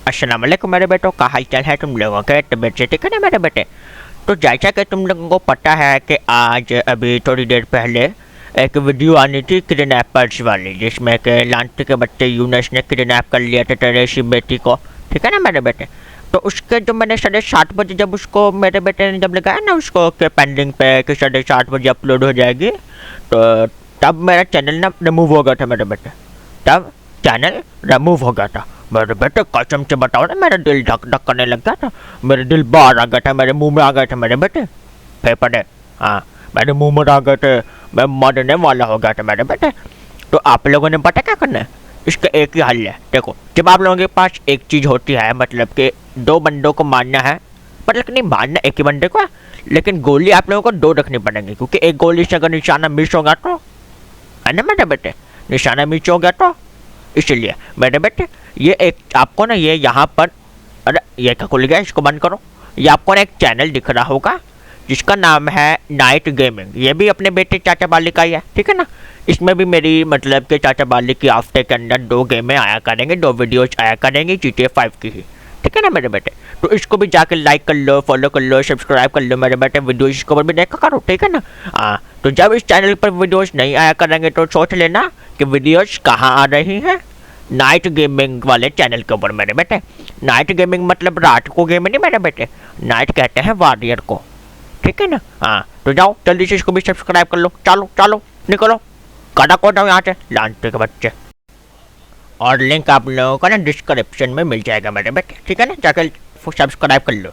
अस्सलाम वालेकुम मेरे बेटों, का हाल चाल है तुम लोगों के? तबीयत से ठीक है ना मेरे बेटे? तो जैसा कि तुम लोगों को पता है कि आज अभी थोड़ी देर पहले एक वीडियो आनी थी किडनैपर्स वाली, जिसमें कि लांटी के बच्चे यूनस ने किडनैप कर लिया था टेरेसी बेटी को, ठीक है ना मेरे बेटे? तो उसके जो मैंने 7:30 बजे जब उसको मेरे बेटे ने जब लगाया ना उसको कि पेंडिंग पे कि 7:30 बजे अपलोड हो जाएगी, तो तब मेरा चैनल ना रिमूव हो गया था मेरे बेटे। तब चैनल रिमूव हो गया था मेरे बेटे, कसम से बताओ ना, मेरा दिल धक धक करने लग गया था, मेरे दिल बाहर आ गया था, मेरे मुंह में आ गए थे मेरे बेटे फेफड़े। हाँ, मेरे मुंह में आ गए थे, मैं मरने वाला हो गया था मेरे बेटे। तो आप लोगों ने पता क्या करना है? इसका एक ही हल है। देखो, जब आप लोगों के पास एक चीज़ होती है, मतलब कि दो बंदों को मारना है, मतलब नहीं मारना एक ही बंदे को है, लेकिन गोली आप लोगों को दो रखनी पड़ेगी, क्योंकि एक गोली से अगर निशाना मिस होगा तो, है ना मेरे बेटे, निशाना मिस हो गया तो इसलिए मेरे बेटे ये एक आपको ना ये यहाँ पर, अरे ये क्या खुल गया, इसको बंद करो। ये आपको ना एक चैनल दिख रहा होगा जिसका नाम है नाइट गेमिंग। ये भी अपने बेटे चाचा बाली का ही है, ठीक है ना? इसमें भी मेरी मतलब कि चाचा बाली की हफ्ते के अंदर 2 गेमें आया करेंगे, 2 वीडियोज आया करेंगे GTA 5 की ही, ठीक है ना मेरे बेटे? तो इसको भी जाकर लाइक कर लो, फॉलो कर लो, सब्सक्राइब कर लो मेरे बेटे, वीडियो इसके ऊपर भी देखा करो, ठीक है ना? हाँ, तो जब इस चैनल पर वीडियोज नहीं आया करेंगे तो सोच लेना कि वीडियोज कहाँ आ रही हैं, नाइट गेमिंग वाले चैनल के ऊपर मेरे बेटे। नाइट गेमिंग मतलब रात को गेम नहीं मेरे बेटे, नाइट कहते हैं वॉरियर को, ठीक है ना? हाँ, तो जाओ जल्दी से इसको भी सब्सक्राइब कर लो, चलो चलो निकलो, काटा को जाओ यहाँ से लांटे के बच्चे। और लिंक आप लोगों को ना डिस्क्रिप्शन में मिल जाएगा मेरे बेटे, ठीक है ना? जाकर सब्सक्राइब कर लो।